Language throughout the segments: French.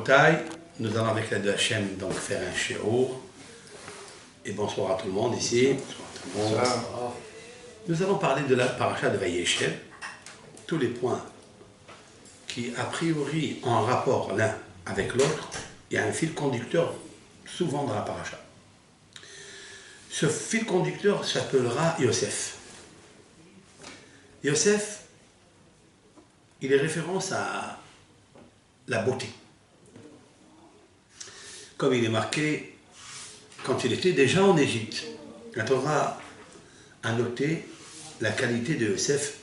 Rabotai, nous allons avec l'aide de Hachem donc faire un shiur. Et bonsoir à tout le monde ici. Bonsoir à tout le monde. Nous allons parler de la paracha de Vayeshev, tous les points qui a priori ont un rapport l'un avec l'autre. Il y a un fil conducteur souvent dans la paracha. Ce fil conducteur s'appellera Yosef. Yosef, il est référence à la beauté. Comme il est marqué quand il était déjà en Égypte. La Torah a noté la qualité de Yosef.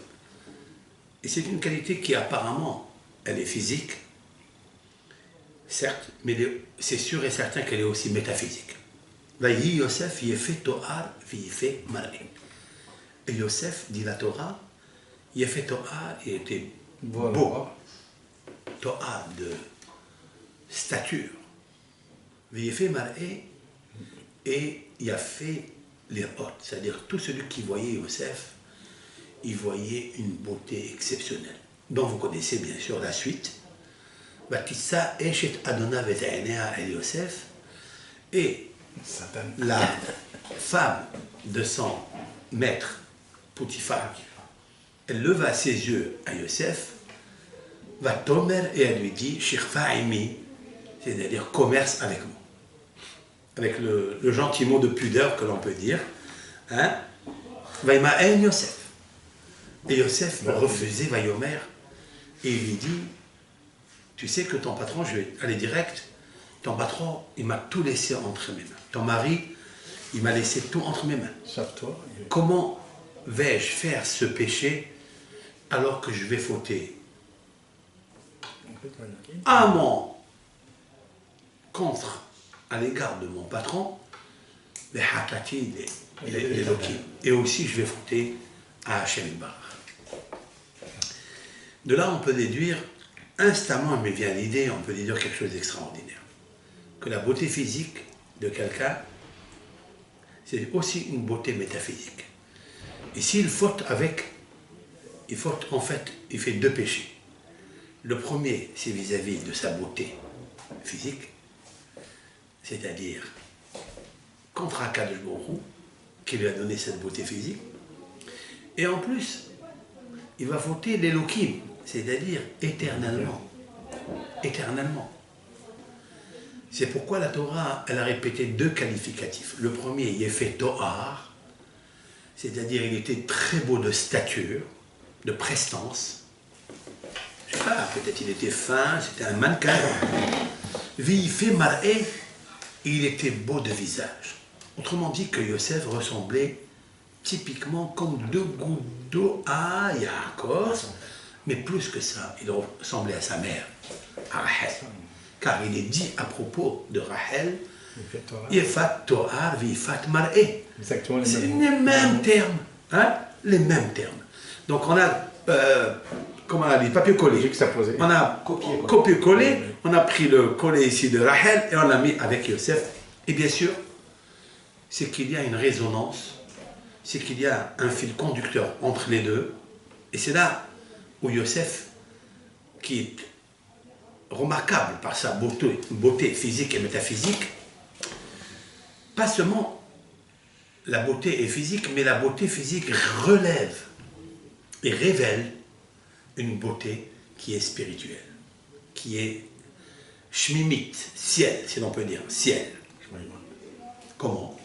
Et c'est une qualité qui apparemment, elle est physique, certes, mais c'est sûr et certain qu'elle est aussi métaphysique. Vayi Yosef yefet to'ar v'yefet mar'e. Et Yosef, dit la Torah, yefet to'ar, il était beau. To'ar de stature. V'yefet mar'e, et il a fait les hautes, c'est-à-dire tout celui qui voyait Yosef, il voyait une beauté exceptionnelle. Donc vous connaissez bien sûr la suite. Vatissa eshet Adona veta'enea el Yosef, et la femme de son maître, Potiphar, elle leva ses yeux à Yosef, va tomer, et elle lui dit, Shirfa imi, c'est-à-dire commerce avec moi. Avec le gentil mot de pudeur que l'on peut dire. Hein? Vaïma'en Yosef. Et Yosef refusait Vaïomer, et il lui dit, tu sais que ton patron, je vais aller direct, ton patron, il m'a tout laissé entre mes mains. Ton mari, il m'a laissé tout entre mes mains. Comment vais-je faire ce péché alors que je vais fauter à mon contre à l'égard de mon patron, les hatati, les lokim. Et aussi, je vais fauter à Hachem Barach. De là, on peut déduire, instamment, il me vient l'idée, on peut déduire quelque chose d'extraordinaire. Que la beauté physique de quelqu'un, c'est aussi une beauté métaphysique. Et s'il faute il faute en fait, il fait deux péchés. Le premier, c'est vis-à-vis de sa beauté physique, c'est-à-dire contre Akadosh Baruch Hu, qui lui a donné cette beauté physique. Et en plus, il va fauter l'Elohim, c'est-à-dire éternellement. Éternellement. C'est pourquoi la Torah, elle a répété deux qualificatifs. Le premier, Yefet To'ar, c'est-à-dire il était très beau de stature, de prestance. Je ne sais pas, peut-être il était fin, c'était un mannequin. V'yefet Mar'e, il était beau de visage. Autrement dit que Yosef ressemblait typiquement comme deux gouttes d'eau à Yaakov, mais plus que ça, il ressemblait à sa mère, à Rachel. Car il est dit à propos de Rachel, Yefat To'ar v'yefat Mar'e. C'est les mêmes termes. Hein? Les mêmes termes. Donc on a, comment on a dit, papier-collé. On a copié-collé, on a pris le collé ici de Rachel et on l'a mis avec Yosef. Et bien sûr, c'est qu'il y a une résonance, c'est qu'il y a un fil conducteur entre les deux. Et c'est là où Yosef, qui est remarquable par sa beauté physique et métaphysique, pas seulement la beauté est physique, mais la beauté physique relève et révèle une beauté qui est spirituelle, qui est shmimite, ciel, si l'on peut dire, ciel. Comment?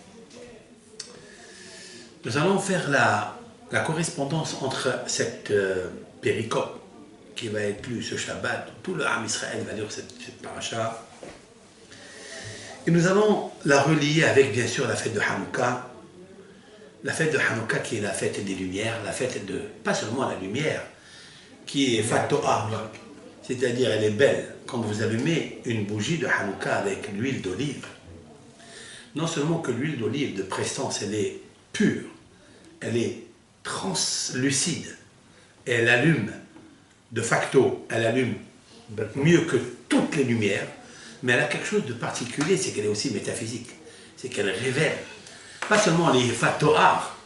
Nous allons faire la correspondance entre cette péricope qui va être lue ce Shabbat, tout le Ham Israël va lire cette paracha, et nous allons la relier avec bien sûr la fête de Hanouka, qui est la fête des lumières, la fête de, pas seulement la lumière, qui est Fatoa, c'est-à-dire elle est belle. Quand vous allumez une bougie de Hanouka avec l'huile d'olive, non seulement que l'huile d'olive de prestance, elle est pure, elle est translucide, et elle allume, de facto, elle allume mieux que toutes les lumières, mais elle a quelque chose de particulier, c'est qu'elle est aussi métaphysique, c'est qu'elle révèle, pas seulement les Fatoar,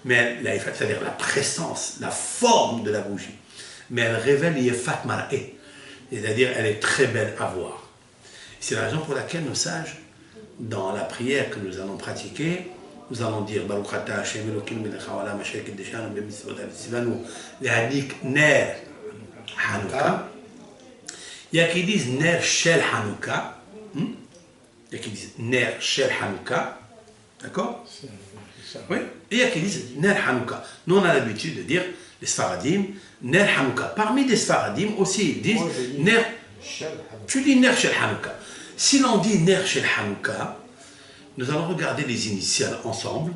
mais c'est-à-dire la présence, la forme de la bougie, mais elle révèle les Fatmar'e, c'est-à-dire elle est très belle à voir. C'est la raison pour laquelle nos sages, dans la prière que nous allons pratiquer, nous allons dire Baruch Ata Hashem Elokeinu melech haolam asher kiddushanu b'mitzvot v'tzivanu lehadik ner Hanouka. Il y a qui disent ner shel Hanouka. Il y a qui disent ner shel Hanouka. D'accord? Oui. Et il y a qui disent ner Hanouka. Nous, on a l'habitude de dire, les Sfaradim, ner Hanouka. Parmi les Sfaradim aussi, ils disent ner. Tu dis ner shel Hanouka. Si l'on dit ner shel Hanouka, nous allons regarder les initiales ensemble.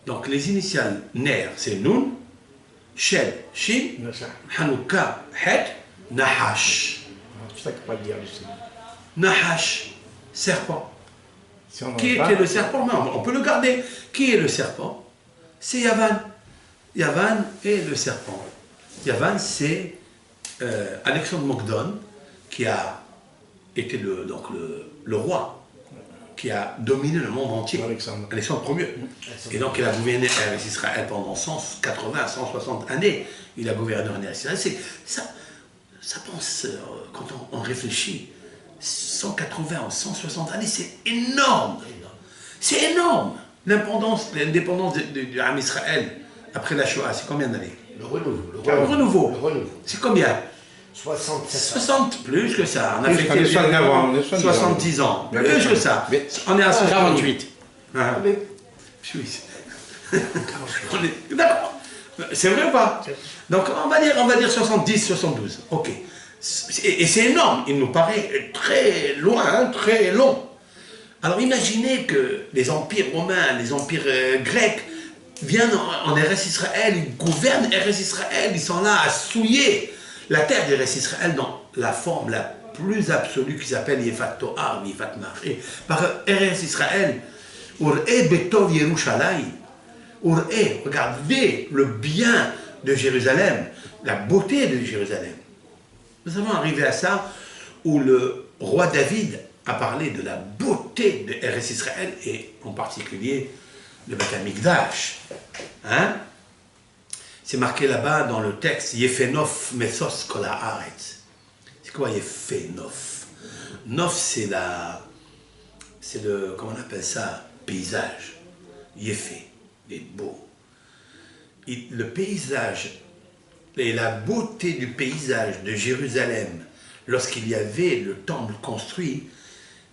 Donc les initiales ner, c'est Nun, Shel, Shin, Hanouka, Het, Nahash. C'est ça qu'il faut pas dire ici. Nahash, serpent. Si on Qui était le serpent? Non, on peut le garder. Qui est le serpent? C'est Yavan. Yavan est le serpent. Yavan, c'est Alexandre Mokdon, qui a été le roi qui a dominé le monde entier. Alexandre Ier. Et donc il a gouverné Israël pendant 180 à 160 années. Il a gouverné en Israël. Ça pense, quand on réfléchit, 180 ou 160 années, c'est énorme. C'est énorme. L'indépendance du Ham Israël après la Shoah, c'est combien d'années? Le renouveau. Le renouveau. C'est combien? 60 plus que ça. On a Plus, fait 70 ans. Mais Plus que ça. On est à 48. Ah. D'accord. C'est vrai ou pas? Donc on va dire 70, 72. Ok. Et c'est énorme. Il nous paraît très loin, très long. Alors imaginez que les empires romains, les empires grecs viennent en Eretz Israël, ils gouvernent Eretz Israël, ils sont là à souiller la terre d'Eretz Israël dans la forme la plus absolue qui s'appelle Yefat Toar, Yefat Marché. Par Eretz Israël, Ur'e Betov Yerushalayim, Ur'e, regardez le bien de Jérusalem, la beauté de Jérusalem. Nous allons arriver à ça où le roi David a parlé de la beauté de Eretz Israël et en particulier le Beth Amikdash. Hein? C'est marqué là-bas dans le texte Yefenof Mesos Kol Haaretz. C'est quoi Yefenof? Nof, c'est le, comment on appelle ça? Paysage. Yefé, il est beau. Le paysage et la beauté du paysage de Jérusalem lorsqu'il y avait le temple construit,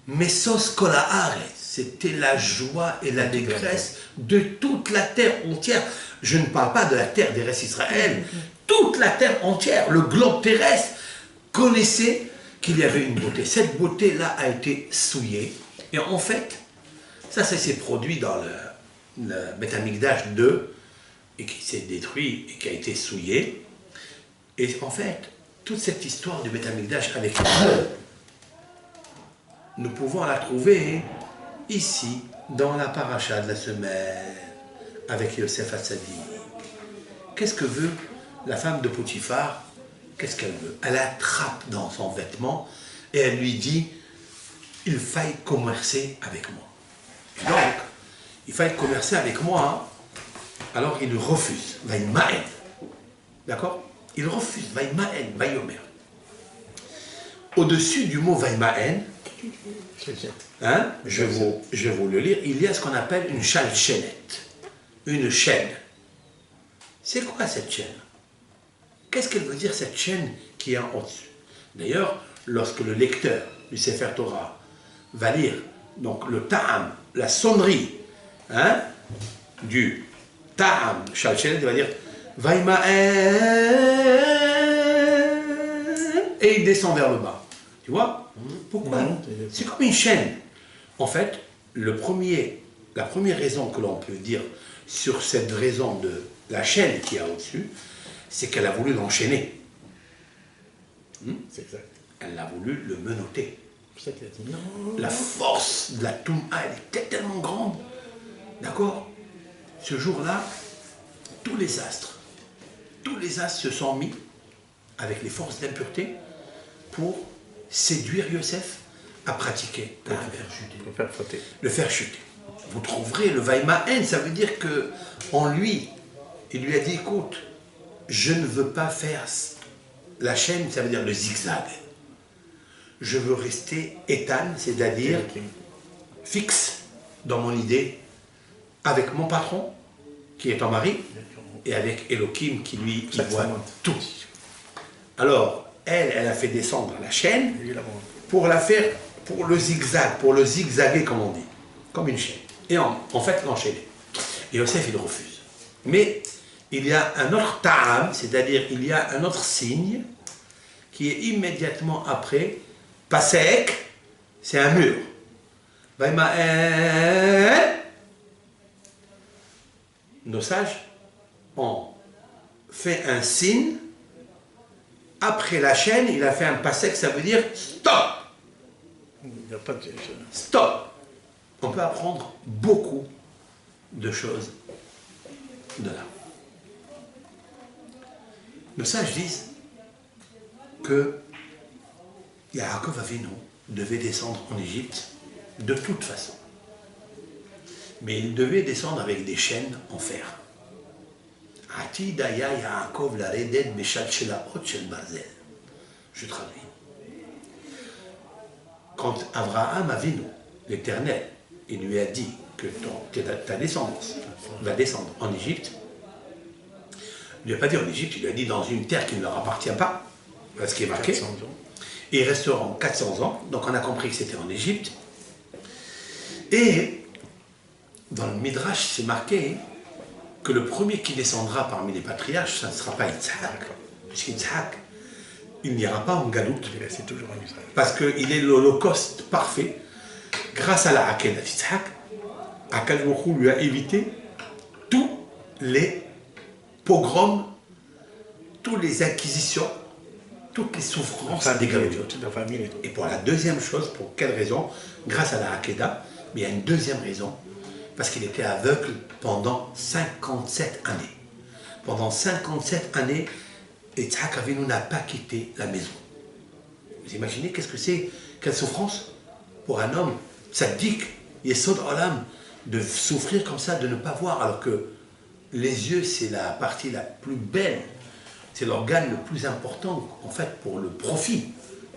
Mesos Kol Haaretz, c'était la joie et l'allégresse de toute la terre entière. Je ne parle pas de la terre d'Eretz Israël, toute la terre entière, le globe terrestre connaissait qu'il y avait une beauté. Cette beauté-là a été souillée. Et en fait, ça s'est produit dans le Beth Amikdash 2, et qui s'est détruit et qui a été souillé. Et en fait, toute cette histoire du Beth Amikdash avec nous pouvons la trouver ici, dans la paracha de la semaine, avec Yosef Hatzadik. Qu'est-ce que veut la femme de Potiphar? Qu'est-ce qu'elle veut? Elle attrape dans son vêtement et elle lui dit, il faille commercer avec moi. Et donc, il faille commercer avec moi. Alors il refuse. Vaïmaen. D'accord? Il refuse. Vaïmaen, Vaïomer. Au-dessus du mot Vaïmaen, hein, je vais vous le lire, il y a ce qu'on appelle une chalchelette. Une chaîne. C'est quoi cette chaîne? Qu'est-ce qu'elle veut dire cette chaîne qui est en au-dessus? D'ailleurs, lorsque le lecteur du Sefer Torah va lire donc le ta'am, la sonnerie, hein, du ta'am, chalchelet, il va dire Vaïmaen, et il descend vers le bas. Tu vois? Pourquoi? C'est comme une chaîne. En fait, la première raison que l'on peut dire sur cette raison de la chaîne qui est au-dessus, c'est qu'elle a voulu l'enchaîner. C'est exact. Elle a voulu le menotter. C'est ça qu'il a dit. Non. La force de la Touma, elle était tellement grande. D'accord? Ce jour-là, tous les astres se sont mis avec les forces d'impureté pour séduire Yosef à pratiquer la le faire chuter. Vous trouverez le Vaïmaen, ça veut dire que en lui, il lui a dit, écoute, je ne veux pas faire la chaîne, ça veut dire le zigzag. je veux rester étan, c'est-à-dire fixe dans mon idée, avec mon patron, qui est ton mari, et avec Elohim, qui lui, il voit tout. Alors, elle a fait descendre la chaîne pour la faire, pour le zigzag, pour le zigzaguer, comme on dit, comme une chaîne. Et en fait, l'enchaîner. Et Yosef, il refuse. Mais il y a un autre ta'am, c'est-à-dire il y a un autre signe qui est immédiatement après. Pasek, c'est un mur. Nos sages ont fait un signe. Après la chaîne, il a fait un pasek, ça veut dire stop. Il n'y a pas de... Stop. On peut apprendre beaucoup de choses de là. Nos sages disent que Yaakov Avinu devait descendre en Égypte de toute façon. Mais il devait descendre avec des chaînes en fer. Je traduis. Quand Abraham Avinu, l'Éternel, il lui a dit que ta descendance va descendre en Égypte, il ne lui a pas dit en Égypte, il lui a dit dans une terre qui ne leur appartient pas, ce qui est marqué. 400 ans. Et ils resteront 400 ans, donc on a compris que c'était en Égypte. Et dans le Midrash, c'est marqué que le premier qui descendra parmi les patriarches, ça ne sera pas Yitzhak. Puisqu'Yitzhak, il n'ira pas en Galoute. C'est toujours en Israël. Parce qu'il est l'holocauste parfait. Grâce à la Hakel d'Yitzhak, Akadosh Baruch Hu lui a évité tous les pogroms, toutes les acquisitions, toutes les souffrances des Galoutes. Et pour la deuxième chose, pour quelle raison? Grâce à la Hakeda, mais il y a une deuxième raison, parce qu'il était aveugle pendant 57 années. Pendant 57 années, Yitzhak Avinu n'a pas quitté la maison. Vous imaginez qu'est-ce que c'est? Quelle souffrance pour un homme tzaddik, Yesod Olam, de souffrir comme ça, de ne pas voir, alors que les yeux, c'est la partie la plus belle, c'est l'organe le plus important, en fait, pour le profit.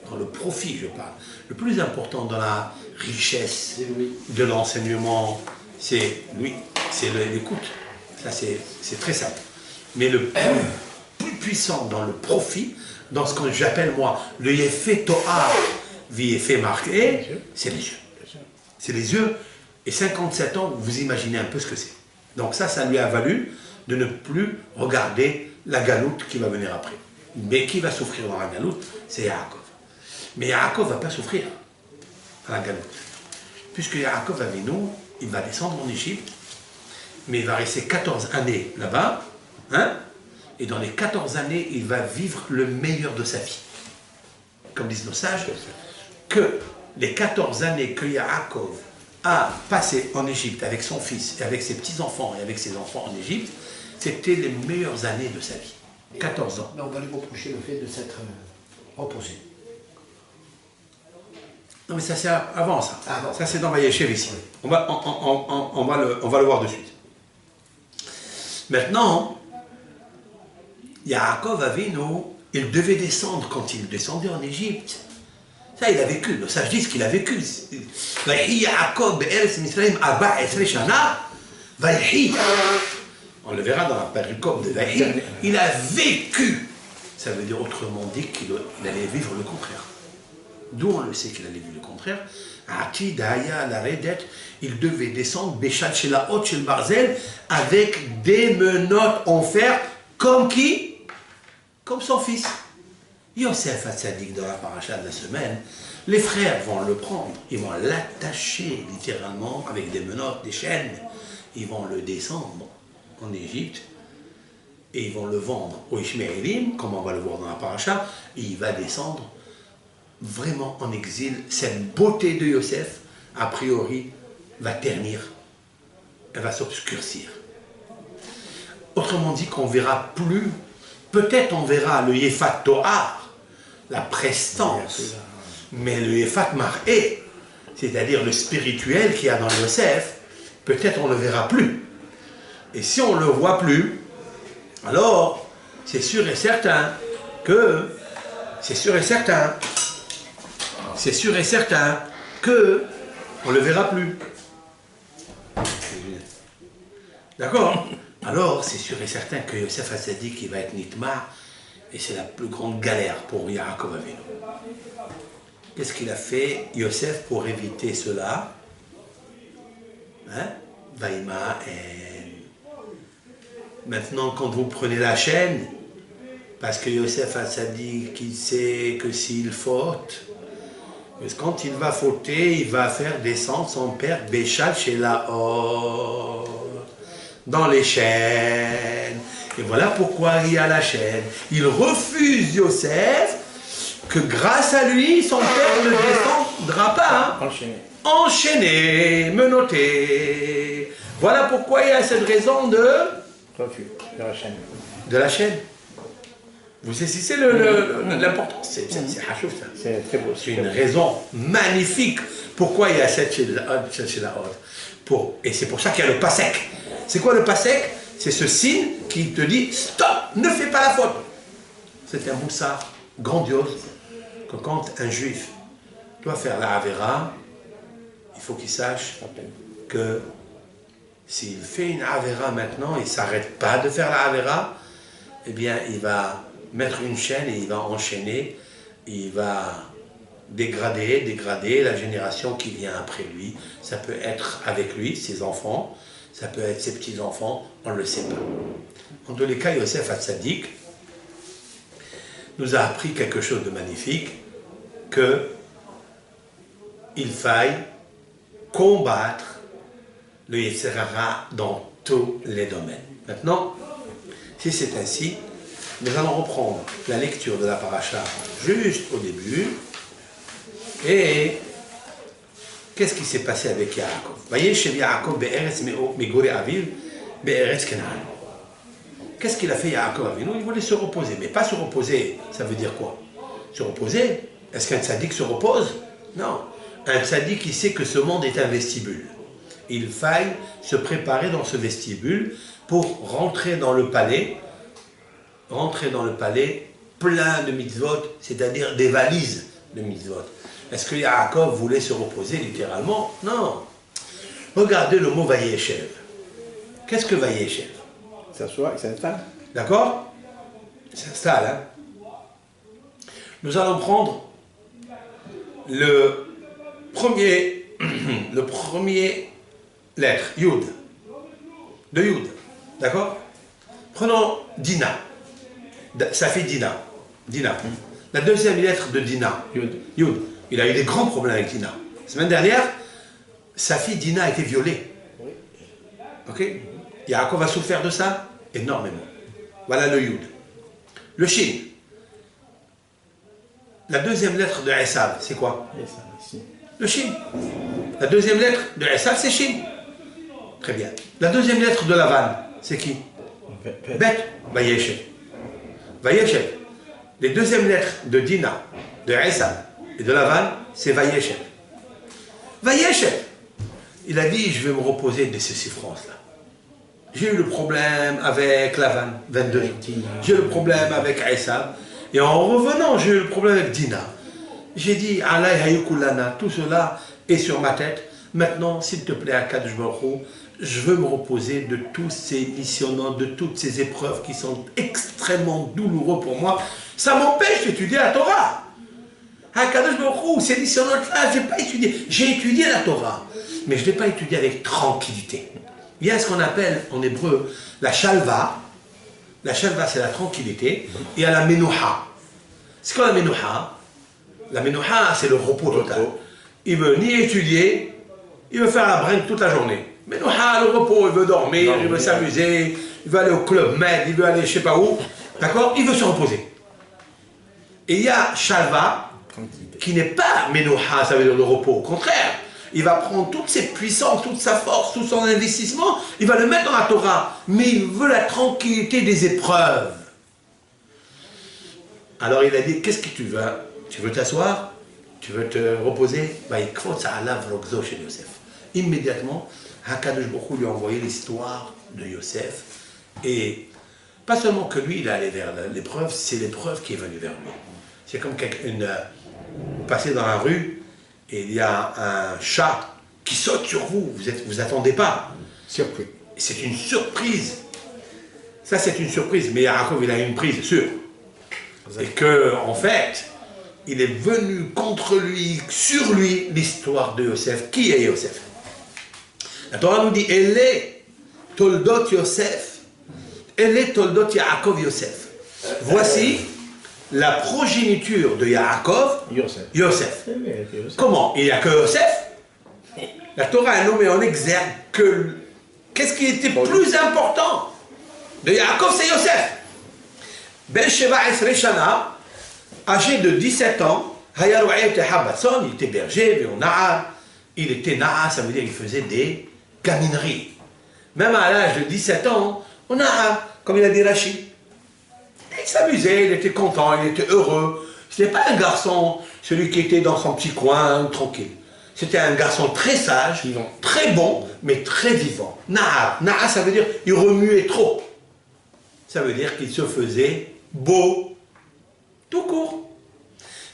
Dans le profit, je parle. Le plus important dans la richesse de l'enseignement, c'est lui, c'est l'écoute. Ça, c'est très simple. Mais le plus puissant dans le profit, dans ce que j'appelle, moi, le yefé to'ar, yefé marqué, c'est les yeux. C'est les yeux. Et 57 ans, vous imaginez un peu ce que c'est. Donc ça lui a valu de ne plus regarder la galoute qui va venir après. Mais qui va souffrir dans la galoute? C'est Yaakov. Mais Yaakov ne va pas souffrir à la galoute. Puisque Yaakov Avinu, il va descendre en Égypte, mais il va rester 14 années là-bas, hein? Et dans les 14 années, il va vivre le meilleur de sa vie. Comme disent nos sages, que les 14 années que Yaakov a passé en Égypte avec son fils, et avec ses petits-enfants et avec ses enfants en Égypte, c'était les meilleures années de sa vie. 14 ans. Mais on va lui reprocher le fait de s'être reposé. Non mais ça c'est avant ça. Ah, bon. Ça c'est dans Vayeshev ici. On va le voir de suite. Maintenant, Yaakov Avinu, il devait descendre quand il descendait en Égypte. Ça il a vécu, le sage dit qu'il a vécu. On le verra dans la péricope de Vahi. Il a vécu. Ça veut dire autrement dit qu'il allait vivre le contraire. D'où on le sait qu'il allait vivre le contraire. Il devait descendre Béchat chez la haute, chez le Barzel, avec des menottes en fer, comme qui? Comme son fils. Yosef Hatzadik, dans la paracha de la semaine, les frères vont le prendre, ils vont l'attacher littéralement avec des menottes, des chaînes, ils vont le descendre en Égypte et ils vont le vendre aux Ishmaélim, comme on va le voir dans la paracha, et il va descendre vraiment en exil. Cette beauté de Yosef, a priori, va ternir, elle va s'obscurcir. Autrement dit qu'on verra plus, peut-être on verra le Yefat To'ar, la prestance, mais le Yefat Mar'é, c'est-à-dire le spirituel qu'il y a dans Yosef, peut-être on ne le verra plus. Et si on ne le voit plus, alors c'est sûr et certain que, c'est sûr et certain que on ne le verra plus. D'accord? Alors, c'est sûr et certain que Yosef Hatzadik, il va être Nitma, et c'est la plus grande galère pour Yaakov Avinu. Qu'est-ce qu'il a fait, Yosef, pour éviter cela? Hein? Vaïma, maintenant, quand vous prenez la chaîne, parce que Yosef Hatzadik, il sait que s'il faute, quand il va fauter, il va faire descendre son père Béchal chez Laor, dans les chaînes. Et voilà pourquoi il y a la chaîne. Il refuse Yosef, que grâce à lui, son père ne descendra pas. Hein. Enchaîné, menotté. Voilà pourquoi il y a cette raison de... Refus de la chaîne. De la chaîne. Vous saisissez l'importance, c'est hachouf ça. C'est très beau. C'est une raison magnifique. Pourquoi il y a cette chez la haute. Et c'est pour ça qu'il y a le pasek. C'est quoi le pasek? C'est ce signe qui te dit stop, ne fais pas la faute. C'est un moussard grandiose que quand un juif doit faire la Avera, il faut qu'il sache que s'il fait une Avera maintenant, il ne s'arrête pas de faire la Avera, eh bien il va mettre une chaîne et il va enchaîner, il va dégrader la génération qui vient après lui. Ça peut être avec lui, ses enfants, ça peut être ses petits-enfants, on ne le sait pas. En tous les cas, Yosef Hatzadik nous a appris quelque chose de magnifique, qu'il faille combattre le Yetzer Hara dans tous les domaines. Maintenant, si c'est ainsi, nous allons reprendre la lecture de la paracha juste au début. Et qu'est-ce qui s'est passé avec Yaakov? Vayeshev Yaakov be'eretz megore aviv be'eretz Canaan. Qu'est-ce qu'il a fait Yaakov Avinu? Il voulait se reposer. Mais pas se reposer, ça veut dire quoi? Se reposer? Est-ce qu'un tzaddik se repose? Non. Un tzaddik, il sait que ce monde est un vestibule. Il faille se préparer dans ce vestibule pour rentrer dans le palais plein de mitzvot, c'est-à-dire des valises de mitzvot. Est-ce que Yaakov voulait se reposer littéralement? Non. Regardez le mot Vayeshev. Qu'est-ce que Vayeshev? Il s'assoit, il s'installe. D'accord? Il s'installe. Hein? Nous allons prendre le premier lettre, Yud. De Yud. D'accord? Prenons Dina. Ça fait Dina. Dina. La deuxième lettre de Dina. Yud. Il a eu des grands problèmes avec Dina. La semaine dernière, sa fille Dina a été violée. Ok? Yaakov a souffert de ça énormément. Voilà le Yud. Le Shin. La deuxième lettre de Esav, c'est quoi? Le Shin. La deuxième lettre de Esav, c'est Shin. Très bien. La deuxième lettre de Lavan, c'est qui? Bet. Vayeshev. Vayeshev. Les deuxièmes lettres de Dina, de Esav et de Lavan, c'est Vayeshev. Vayeshev. Il a dit, je vais me reposer de ces souffrances-là. J'ai eu le problème avec Lavan, 22 jours. J'ai eu le problème avec Esav. Et en revenant, j'ai eu le problème avec Dina. J'ai dit, Alay Hayukulana, tout cela est sur ma tête. Maintenant, s'il te plaît, Akadosh Baruch Hu, je veux me reposer de tous ces missionnements, de toutes ces épreuves qui sont extrêmement douloureux pour moi. Ça m'empêche d'étudier la Torah. Akadosh Baruch Hu, ces missionnements-là, je n'ai pas étudié. J'ai étudié la Torah, mais je ne l'ai pas étudié avec tranquillité. Il y a ce qu'on appelle en hébreu la shalva. La shalva, c'est la tranquillité. Et il y a la menouha. C'est quoi la menouha? La menouha, c'est le repos total. Il ne veut ni étudier, il veut faire la brinque toute la journée. Menouha, le repos, il veut dormir, il veut s'amuser, il veut aller au club med, il veut aller je ne sais pas où. D'accord? Il veut se reposer. Et il y a shalva, qui n'est pas menouha, ça veut dire le repos. Au contraire, il va prendre toutes ses puissances, toute sa force, tout son investissement, il va le mettre dans la Torah. Mais il veut la tranquillité des épreuves. Alors il a dit, qu'est-ce que tu veux? Tu veux t'asseoir? Tu veux te reposer? Chez Yosef. Immédiatement, Hakadosh Baruch Hu lui a envoyé l'histoire de Yosef. Et pas seulement que lui, il est allé vers l'épreuve, c'est l'épreuve qui est venue vers lui. C'est comme passez dans la rue et il y a un chat qui saute sur vous, vous attendez pas. Surpris. C'est une surprise. Ça, c'est une surprise, mais Yaakov, il a une prise, sûr. Et que, en fait, il est venu contre lui, sur lui, l'histoire de Yosef. Qui est Yosef? La Torah nous dit, elle est Toldot Yosef, elle est Toldot Yaakov Yosef. Voici la progéniture de Yaakov, Yosef. Comment? Il n'y a que Yosef. La Torah a nommé en exergue que qu'est-ce qui était plus important de Yaakov, c'est Yosef. Ben Sheva Esre Shana, âgé de 17 ans, il était berger, il était Na'a, ça veut dire qu'il faisait des gamineries. Même à l'âge de 17 ans, on a, comme il a dit Rachid, il s'amusait, il était content, il était heureux. Ce n'était pas un garçon, celui qui était dans son petit coin, tranquille. C'était un garçon très sage, très bon, mais très vivant. Na'a, ça veut dire il remuait trop. Ça veut dire qu'il se faisait beau, tout court.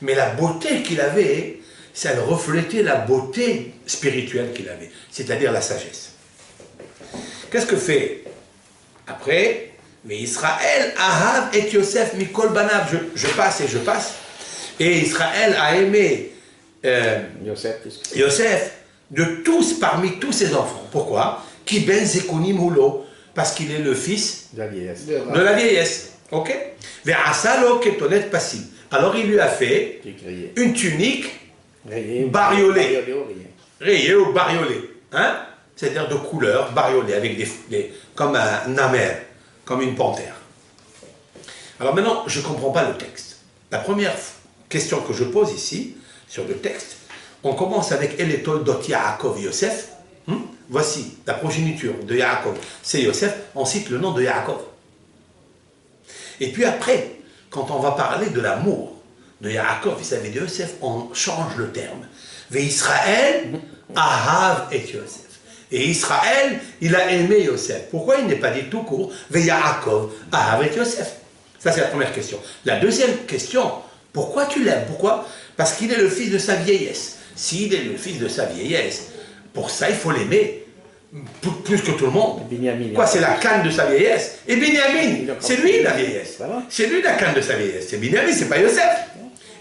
Mais la beauté qu'il avait, ça reflétait la beauté spirituelle qu'il avait, c'est-à-dire la sagesse. Qu'est-ce que fait après? Mais Israël, Ahav et Yosef, Mikol Banav, je passe et je passe. Et Israël a aimé Yosef de tous, parmi tous ses enfants. Pourquoi? Ki ben zekoni moulo, parce qu'il est le fils de la vieillesse. De la vieillesse. Ok? Ve'asalo ketonet pasim. Alors il lui a fait une tunique bariolée. Rayée ou bariolée. Hein? C'est-à-dire de couleur bariolée, avec comme un amer, comme une panthère. Alors maintenant, je ne comprends pas le texte. La première question que je pose ici, sur le texte, on commence avec Eletol dot Yaakov Yosef. Voici la progéniture de Yaakov, c'est Yosef, on cite le nom de Yaakov. Et puis après, quand on va parler de l'amour de Yaakov vis-à-vis de Yosef, on change le terme. Ve Israël, Ahav et Yosef. Et Israël, il a aimé Yosef. Pourquoi il n'est pas dit tout court, Ve Yaakov, Ahav et Yosef? Ça c'est la première question. La deuxième question, pourquoi tu l'aimes? Pourquoi? Parce qu'il est le fils de sa vieillesse. S'il est le fils de sa vieillesse, pour ça il faut l'aimer. Plus que tout le monde. Quoi, c'est la canne de sa vieillesse. Et Binyamin, c'est lui la vieillesse. C'est lui la canne de sa vieillesse. C'est Binyamin, c'est pas Yosef.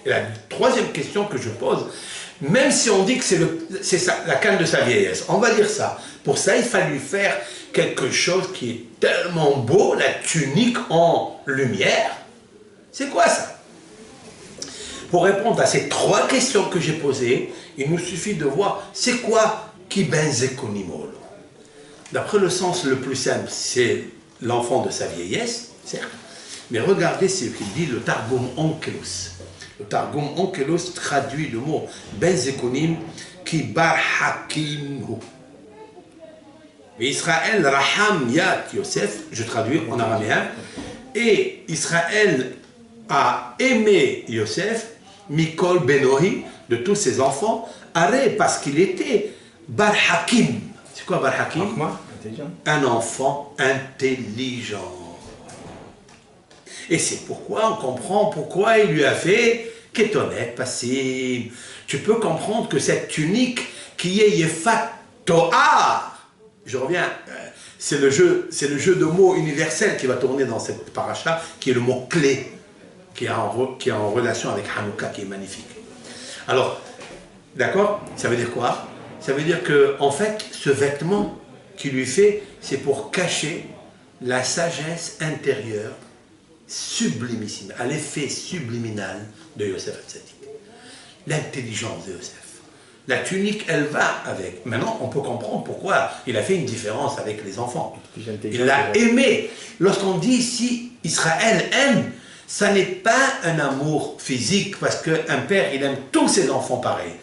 Et la troisième question que je pose, même si on dit que c'est la canne de sa vieillesse, on va dire ça. Pour ça, il fallait faire quelque chose qui est tellement beau, la tunique en lumière. C'est quoi ça? Pour répondre à ces trois questions que j'ai posées, il nous suffit de voir c'est quoi qui ben zekonimol. D'après le sens le plus simple, c'est l'enfant de sa vieillesse, certes. Mais regardez ce qu'il dit le Targum Onkelos. Le Targum Onkelos traduit le mot Ben Zekonim qui bar hakimhu. Mais Israël Raham Yat Yosef, je traduis en araméen, et Israël a aimé Yosef, Mikol Benohi, de tous ses enfants, arrêt parce qu'il était bar hakim. C'est quoi Bar Hakim? Un enfant intelligent. Et c'est pourquoi on comprend pourquoi il lui a fait Ketonet Passim. Tu peux comprendre que cette tunique qui est Yefat Toar, je reviens, c'est le jeu de mots universel qui va tourner dans cette paracha, qui est le mot clé, qui est en relation avec Hanouka, qui est magnifique. Alors, d'accord? Ça veut dire quoi? Ça veut dire que, en fait, ce vêtement qu'il lui fait, c'est pour cacher la sagesse intérieure sublimissime, à l'effet subliminal de Yosef Hatzadik. L'intelligence de Yosef. La tunique, elle va avec. Maintenant, on peut comprendre pourquoi il a fait une différence avec les enfants. Il l'a aimé. Lorsqu'on dit ici, Israël aime, ça n'est pas un amour physique, parce qu'un père, il aime tous ses enfants pareils.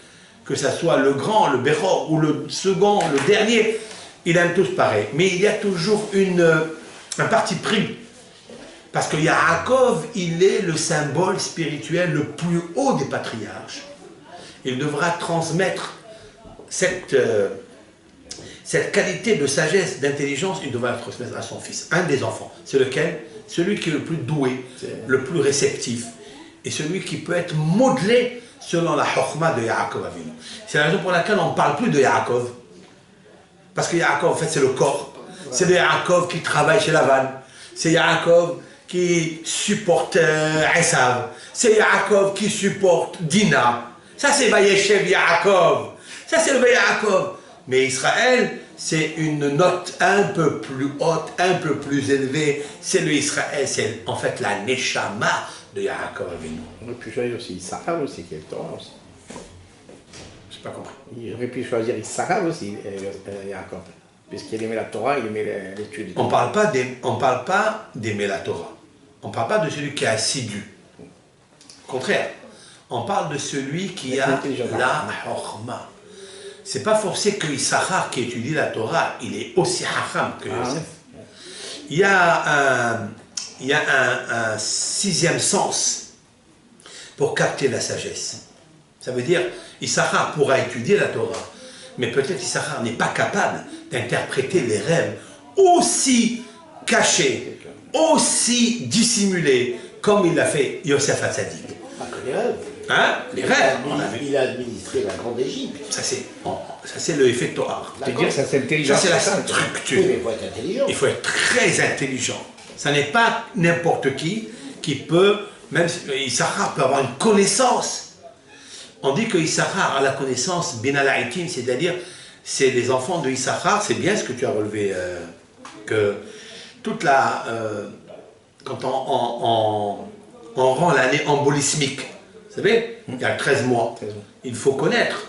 Que ce soit le grand, le Bechor, ou le second, le dernier, il aime tous pareil. Mais il y a toujours un parti pris. Parce que Yaakov, il est le symbole spirituel le plus haut des patriarches. Il devra transmettre cette qualité de sagesse, d'intelligence, il devra la transmettre à son fils. Un des enfants. C'est lequel? Celui qui est le plus doué, le plus réceptif. Et celui qui peut être modelé selon la Chokhmah de Yaakov Avinu. C'est la raison pour laquelle on ne parle plus de Yaakov. Parce que Yaakov, en fait, c'est le corps. C'est de Yaakov qui travaille chez Lavan. C'est Yaakov qui supporte Esav. C'est Yaakov qui supporte Dina. Ça, c'est Vayeshev Yaakov. Ça, c'est le Yaakov. Mais Israël, c'est une note un peu plus haute, un peu plus élevée. C'est le Israël, c'est en fait la Neshama de Yaakov Avinu. On aurait pu choisir aussi Issachar aussi, qui est le Torah aussi. Je n'ai pas compris. Il aurait pu choisir Issachar aussi, Yaakov. Puisqu'il aimait la Torah, il aimait l'étude. On ne parle pas d'aimer la Torah. On ne parle pas de celui qui est assidu. Au contraire, on parle de celui qui a la Chokhmah. C'est pas forcé que Issachar qui étudie la Torah, il est aussi hacham que Yosef. Il y a un sixième sens pour capter la sagesse. Ça veut dire, Issachar pourra étudier la Torah, mais peut-être Issachar n'est pas capable d'interpréter les rêves aussi cachés, aussi dissimulés, comme il l'a fait Yosef Hatzadik. Pas que les rêves. Hein? Les rêves, il a administré la grande Égypte. Ça c'est le effet Toar. C'est-à-dire ça c'est intelligent. Ça c'est la structure. Oui, mais il faut être intelligent. Il faut être très intelligent. Ça n'est pas n'importe qui peut, même Issachar peut avoir une connaissance. On dit que Issachar a la connaissance Binalaïtim, c'est-à-dire c'est les enfants de Issachar, c'est bien ce que tu as relevé, que toute la... quand on rend l'année embolismique, vous savez, il y a 13 mois, il faut connaître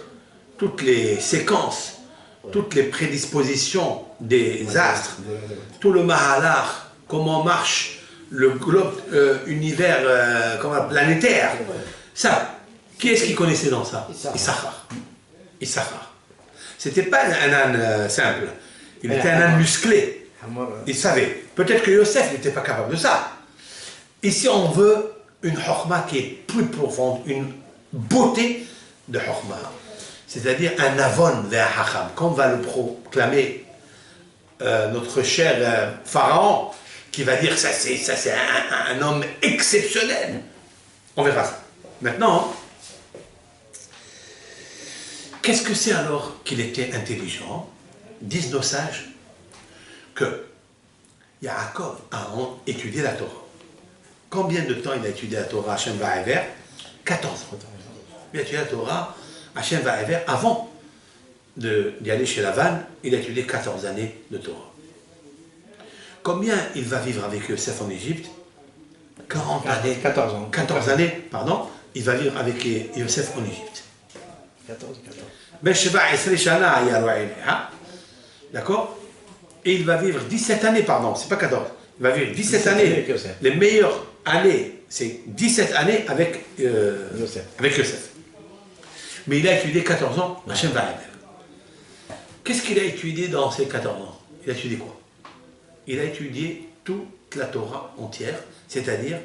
toutes les séquences, toutes les prédispositions des astres, tout le mahalar, comment marche le globe univers planétaire. Ça, qui est-ce qui connaissait dans ça? Issachar. Issachar. C'était pas un âne simple, il était un âne musclé. Il savait. Peut-être que Yosef n'était pas capable de ça. Ici, on veut une chokhmah qui est plus profonde, une beauté de chokhmah. C'est-à-dire un avon vers hacham, comme va le proclamer notre cher pharaon, qui va dire ça c'est un homme exceptionnel. On verra ça. Maintenant, qu'est-ce que c'est alors qu'il était intelligent? Disent nos sages que Yaakov a étudié la Torah. Combien de temps il a étudié la Torah, Hachem Va'ever? 14 ans. Il a étudié la Torah, Hachem Va'ever, avant d'y aller chez Lavan, il a étudié 14 années de Torah. Combien il va vivre avec Yosef en Égypte? 40 années. 14 ans. 14 années, pardon, il va vivre avec Yosef en Égypte. 14. D'accord? Et il va vivre 17 années, pardon, c'est pas 14. Il va vivre 17 années. Les meilleures années, c'est 17 années avec Yosef. Mais il a étudié 14 ans, Hachem Va'ever. Qu'est-ce qu'il a étudié dans ces 14 ans? Il a étudié quoi? Il a étudié toute la Torah entière, c'est-à-dire,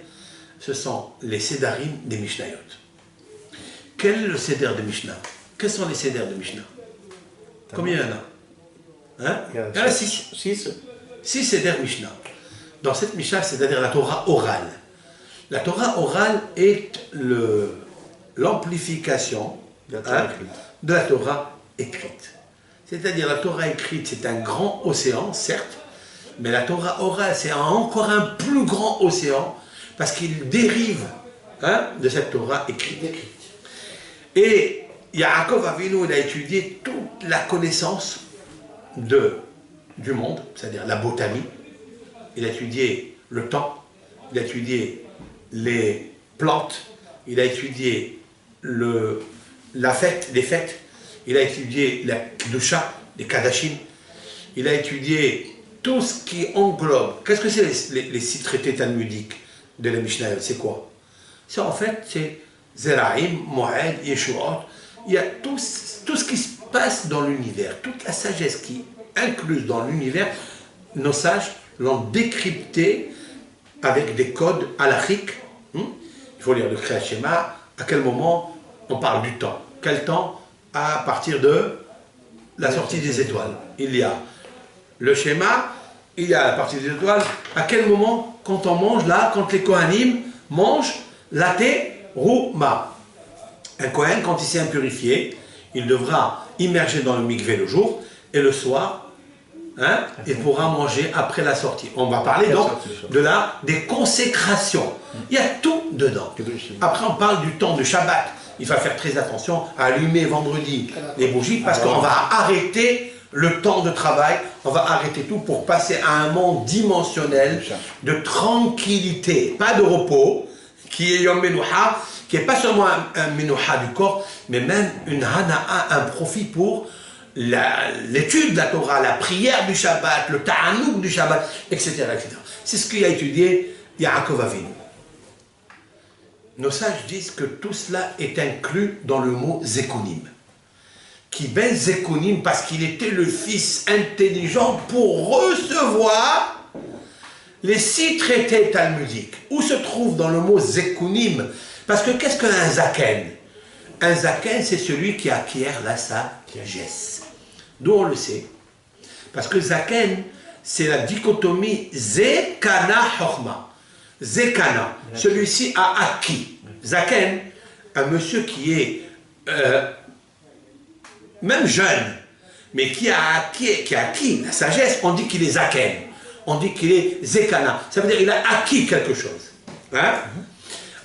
ce sont les Sédarim des Mishnayot. Quel est le Sédar de Mishnah? Quels sont les Sédars de Mishnah? Combien il y en a? Hein? Il y en a 6. 6 Sédars Mishnah. Dans cette Mishnah, c'est-à-dire la Torah orale. La Torah orale est l'amplification de la Torah écrite. C'est-à-dire la Torah écrite, c'est un grand océan, certes, mais la Torah orale, c'est encore un plus grand océan, parce qu'il dérive de cette Torah écrite. Et Yaakov Avinu, il a étudié toute la connaissance du monde, c'est-à-dire la botanie. Il a étudié le temps, il a étudié les plantes, il a étudié les fêtes, il a étudié la kedusha, les kadashim, il a étudié tout ce qui englobe. Qu'est-ce que c'est les 6 traités talmudiques de la Mishnah? C'est quoi? C'est en fait, c'est Zeraim, Moed, Yeshuot. Il y a tout ce qui se passe dans l'univers, toute la sagesse qui est incluse dans l'univers. Nos sages l'ont décrypté avec des codes halachiques. Il faut lire le Kriyat Shema. À quel moment on parle du temps? Quel temps? À partir de la sortie des étoiles. Il y a le schéma, il y a la partie des étoiles. À quel moment, quand on mange là, quand les Kohanim mangent la terouma? Un Kohen, quand il s'est impurifié, il devra immerger dans le mikvé le jour et le soir, hein, il pourra manger après la sortie. On va parler donc des consécrations. Il y a tout dedans. Après, on parle du temps de Shabbat. Il va faire très attention à allumer vendredi les bougies parce qu'on va arrêter le temps de travail, on va arrêter tout pour passer à un monde dimensionnel de tranquillité, pas de repos, qui est Yom Menuha, qui n'est pas seulement un Menuha du corps, mais même une Hana'a, un profit pour l'étude de la Torah, la prière du Shabbat, le Ta'anouk du Shabbat, etc. etc. C'est ce qu'il a étudié Yaakov Avinu. Nos sages disent que tout cela est inclus dans le mot Zekunim. Qui ben Zekunim parce qu'il était le fils intelligent pour recevoir les 6 traités talmudiques. Où se trouve dans le mot Zekunim? Parce que qu'est-ce qu'un Zaken? Un Zaken, c'est celui qui acquiert la sagesse. D'où on le sait? Parce que Zaken, c'est la dichotomie Zekana Chorma. Zekana, celui-ci a acquis. Zaken, un monsieur qui est même jeune, mais qui a acquis la sagesse, on dit qu'il est Zaken. On dit qu'il est Zekana. Ça veut dire qu'il a acquis quelque chose. Hein?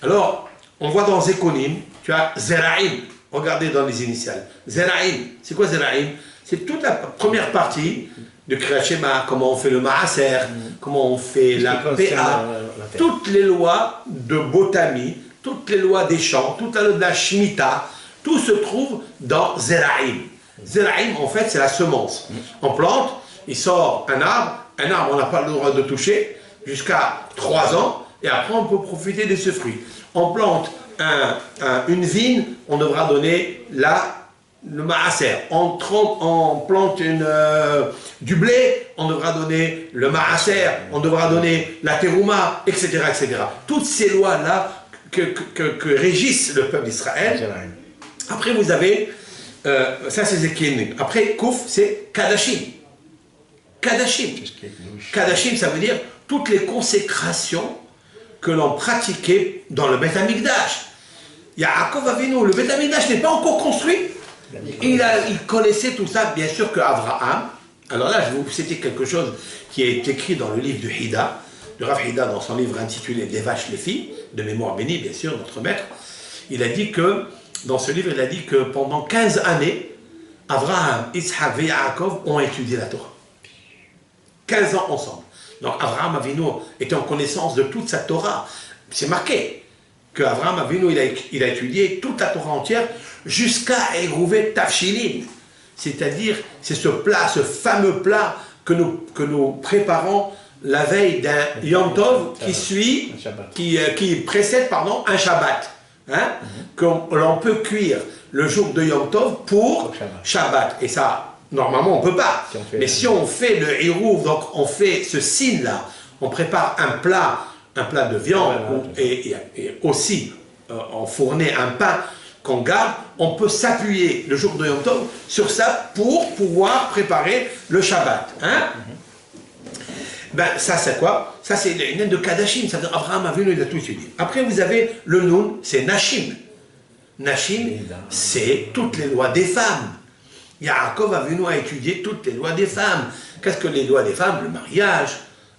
Alors, on voit dans Zekunim, tu as Zeraim. Regardez dans les initiales. Zeraim, c'est quoi Zeraim? C'est toute la première partie de Kriyat Shema, comment on fait le Maaser, comment on fait la PA, toutes les lois de Botami, toutes les lois des champs, toute la loi de la Shemitah, tout se trouve dans Zeraim. Zeraim, en fait, c'est la semence. On plante, il sort un arbre, on n'a pas le droit de toucher, jusqu'à 3 ans, et après on peut profiter de ce fruit. On plante une vigne, on devra donner le maaser. On plante du blé, on devra donner le maaser, on devra donner la terouma, etc., etc. Toutes ces lois-là que régissent le peuple d'Israël. Après, vous avez, ça c'est Zekin. Après, Kouf, c'est Kadashim. Kadashim. Kadashim, ça veut dire toutes les consécrations que l'on pratiquait dans le Beth Amikdash. Yaakov Avinu, le Beth Amikdash n'est pas encore construit. Il connaissait tout ça, bien sûr que Abraham. Alors là, je vais vous citer quelque chose qui est écrit dans le livre de Hida, de Rav Hida, dans son livre intitulé Les vaches, les filles, de mémoire bénie, bien sûr, notre maître. Il a dit que, dans ce livre, il a dit que pendant 15 années, Abraham, Yitzhak et Yaakov ont étudié la Torah. 15 ans ensemble. Donc Abraham Avinu était en connaissance de toute sa Torah. C'est marqué qu'Abraham Avinu, il a étudié toute la Torah entière jusqu'à éprouver Tafshilin. C'est-à-dire, c'est ce plat, ce fameux plat que nous préparons la veille d'un Yom Tov qui précède un Shabbat. Hein, que l'on peut cuire le jour de Yom Tov pour Shabbat. Et ça, normalement, on ne peut pas. Mais si on fait le Hirouv, donc on fait ce signe-là, on prépare un plat de viande et aussi enfourner un pain qu'on garde, on peut s'appuyer le jour de Yom Tov sur ça pour pouvoir préparer le Shabbat. Hein? Ben, ça c'est quoi? Ça c'est une aide de Kadashim, ça veut dire Abraham Avinu, il a tout étudié. Après vous avez le Nun, c'est Nashim. Nashim, c'est toutes les lois des femmes. Yaakov Avinu a étudié toutes les lois des femmes. Qu'est-ce que les lois des femmes? Le mariage,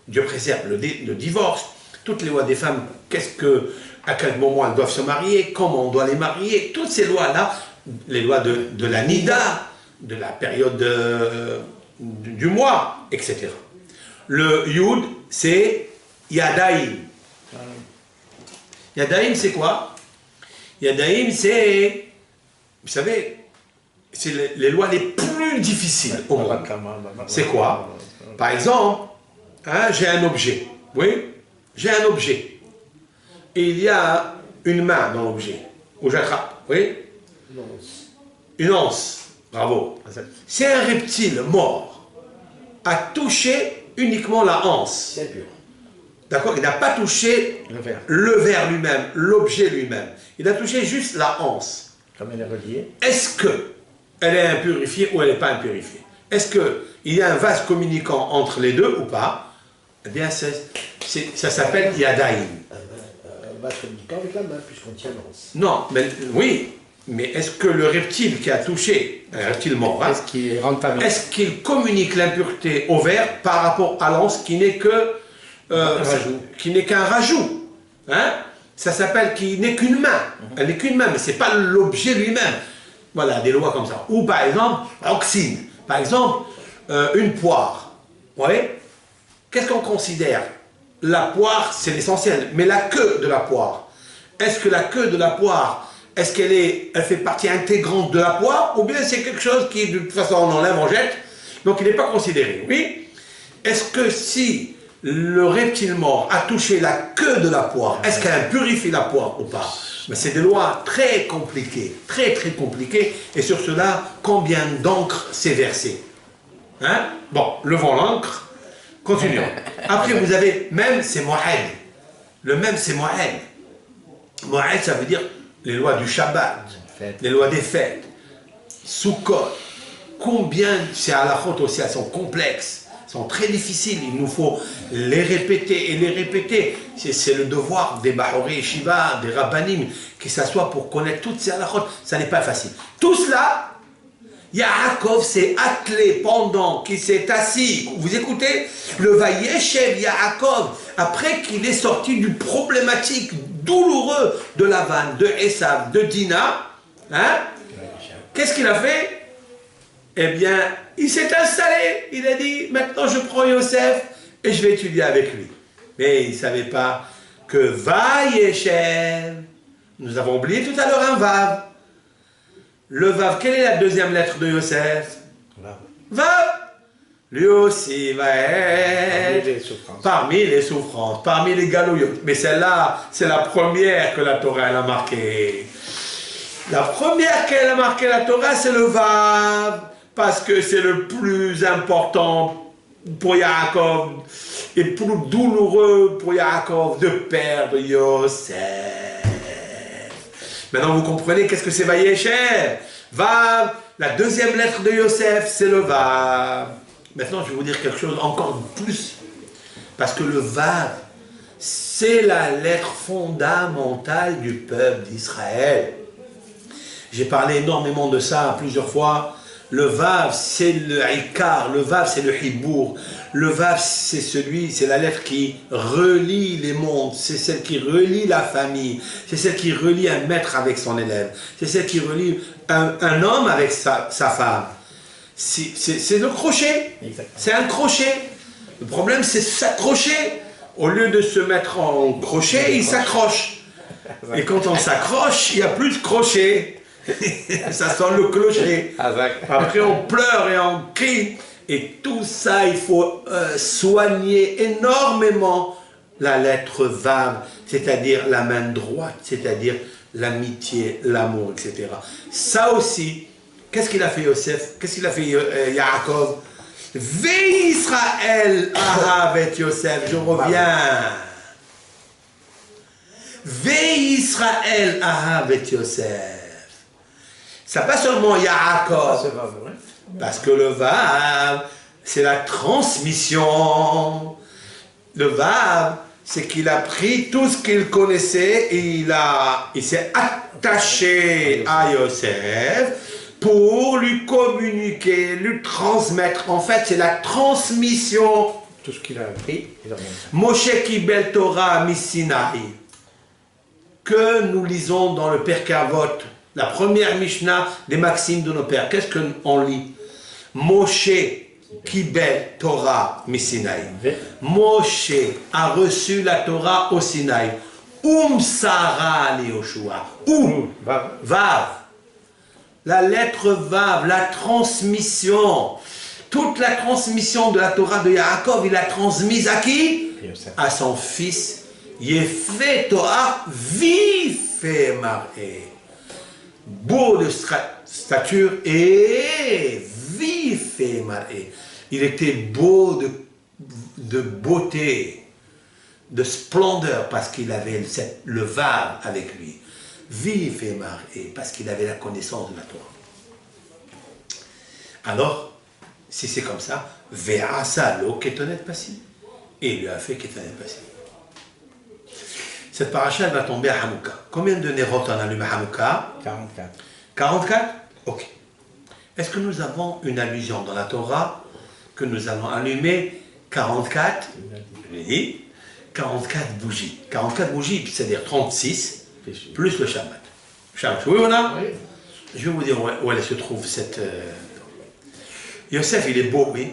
Dieu préserve le divorce, toutes les lois des femmes, à quel moment elles doivent se marier, comment on doit les marier, toutes ces lois-là, les lois de la Nida, de la période du mois, etc. Le Yud, c'est Yadaïm. Yadaïm, c'est quoi? Yadaïm, c'est, vous savez, c'est les lois les plus difficiles au monde. C'est quoi? Par exemple, hein, j'ai un objet. Oui? J'ai un objet. Et il y a une main dans l'objet. Où j'attrape. Oui? Une anse. Bravo. C'est un reptile mort. A touché uniquement la anse. C'est pur. D'accord? Il n'a pas touché le verre lui-même, l'objet lui-même. Il a touché juste la anse. Comme elle est reliée. Est-ce qu'elle est impurifiée ou elle n'est pas impurifiée? Est-ce qu'il y a un vase communicant entre les deux ou pas? Eh bien, ça s'appelle Yadaïm. Un vase communicant avec la main, puisqu'on tient l'anse. Non, mais oui, Mais est-ce que le reptile qui a touché, un reptile mort, hein, Est-ce qu'il est rentable? est-ce qu'il communique l'impureté au verre par rapport à l'anse qui n'est que qui n'est qu'un rajout, hein? Ça s'appelle qui n'est qu'une main. Elle n'est qu'une main, mais c'est pas l'objet lui-même. Voilà, des lois comme ça. Ou par exemple, oxyne. Par exemple, une poire. Vous voyez? Qu'est-ce qu'on considère? La poire, c'est l'essentiel. Mais la queue de la poire, est-ce que la queue de la poire, est-ce elle fait partie intégrante de la poire, ou bien c'est quelque chose qui, de toute façon, on enlève, on jette, donc il n'est pas considéré, oui? Est-ce que si le reptile mort a touché la queue de la poire, est-ce qu'elle purifie la poire ou pas? Mais c'est des lois très compliquées, très très compliquées, et sur cela, combien d'encre s'est versé? Hein? Bon, levons l'encre, continuons. Après, vous avez, même, c'est Mo'ed. Le même, c'est Mo'ed. Mo'ed, ça veut dire les lois du Shabbat, les lois des fêtes, Sukkot. Combien, c'est à la faute aussi, elles sont complexes, elles sont très difficiles, il nous faut les répéter et les répéter. C'est le devoir des Bahoré Shiva, des Rabbanim, qui s'assoient pour connaître toutes ces halakhot. Ça n'est pas facile. Tout cela, Yaakov s'est attelé pendant qu'il s'est assis. Vous écoutez? Le Vayeshev Yaakov, après qu'il est sorti du problématique douloureux de Lavan, de Esav, de Dina, hein? Qu'est-ce qu'il a fait? Eh bien, il s'est installé. Il a dit, maintenant je prends Yosef et je vais étudier avec lui. Mais il ne savait pas que Vayeshev, nous avons oublié tout à l'heure un Vav. Le Vav, quelle est la deuxième lettre de Yosef? Vav. Lui aussi va être parmi les souffrances, parmi les galouillottes. Mais celle-là, c'est la première que la Torah elle a marquée. La première qu'elle a marqué la Torah, c'est le Vav, parce que c'est le plus important pour Yaakov et plus douloureux pour Yaakov de perdre Yosef. Maintenant, vous comprenez qu'est-ce que c'est Vayeshev. Vav, la deuxième lettre de Yosef, c'est le Vav. Maintenant, je vais vous dire quelque chose encore plus. Parce que le Vav, c'est la lettre fondamentale du peuple d'Israël. J'ai parlé énormément de ça plusieurs fois. Le Vav, c'est le Ikar, le Vav, c'est le Hibour. Le Vav, c'est la lettre qui relie les mondes, c'est celle qui relie la famille, c'est celle qui relie un maître avec son élève, c'est celle qui relie un homme avec sa femme. C'est le crochet, c'est un crochet. Le problème, c'est s'accrocher. Au lieu de se mettre en crochet, il s'accroche. Et quand on s'accroche, il n'y a plus de crochet. Ça sent le clocher. Après, on pleure et on crie. Et tout ça, il faut soigner énormément la lettre Vav, c'est-à-dire la main droite, c'est-à-dire l'amitié, l'amour, etc. Ça aussi, qu'est-ce qu'il a fait Yosef? Qu'est-ce qu'il a fait Yaakov? Ve Israël ahav et Yosef, je reviens. Ve Israël ahav et Yosef. Ça pas seulement Yaakov, parce que le Vav, c'est la transmission. Le Vav, c'est qu'il a pris tout ce qu'il connaissait et il s'est attaché à Yosef pour lui communiquer, lui transmettre. En fait, c'est la transmission. Tout ce qu'il a appris, il a remonté. Moshe Kibel Torah Misinaï, que nous lisons dans le Pirkei Avot, la première Mishnah des maximes de nos pères. Qu'est-ce qu'on lit? Moshe Kibel Torah Misinaï. Moshe a reçu la Torah au Sinaï. Sara li Yoshua. Vav. La lettre Vav, la transmission. Toute la transmission de la Torah de Yaakov, il l'a transmise à qui? À son fils. Yefé Torah, vifé maré. Beau de stature et vif et maré. Il était beau de beauté, de splendeur, parce qu'il avait le Vav avec lui. Vif et maré, parce qu'il avait la connaissance de la Torah. Alors, si c'est comme ça, Ve'asa lo ketonet passi. Et il lui a fait ketonet passi. Cette paracha, elle va tomber à Hanouka. Combien de Nérot on allume à Hanouka? 44. 44? Ok. Est-ce que nous avons une allusion dans la Torah que nous allons allumer 44? Je l'ai dit. 44 bougies. 44 bougies, c'est-à-dire 36, plus le Shabbat. Shabbat, oui ou non? Oui. Je vais vous dire où elle se trouve cette... Yosef, il est beau, oui.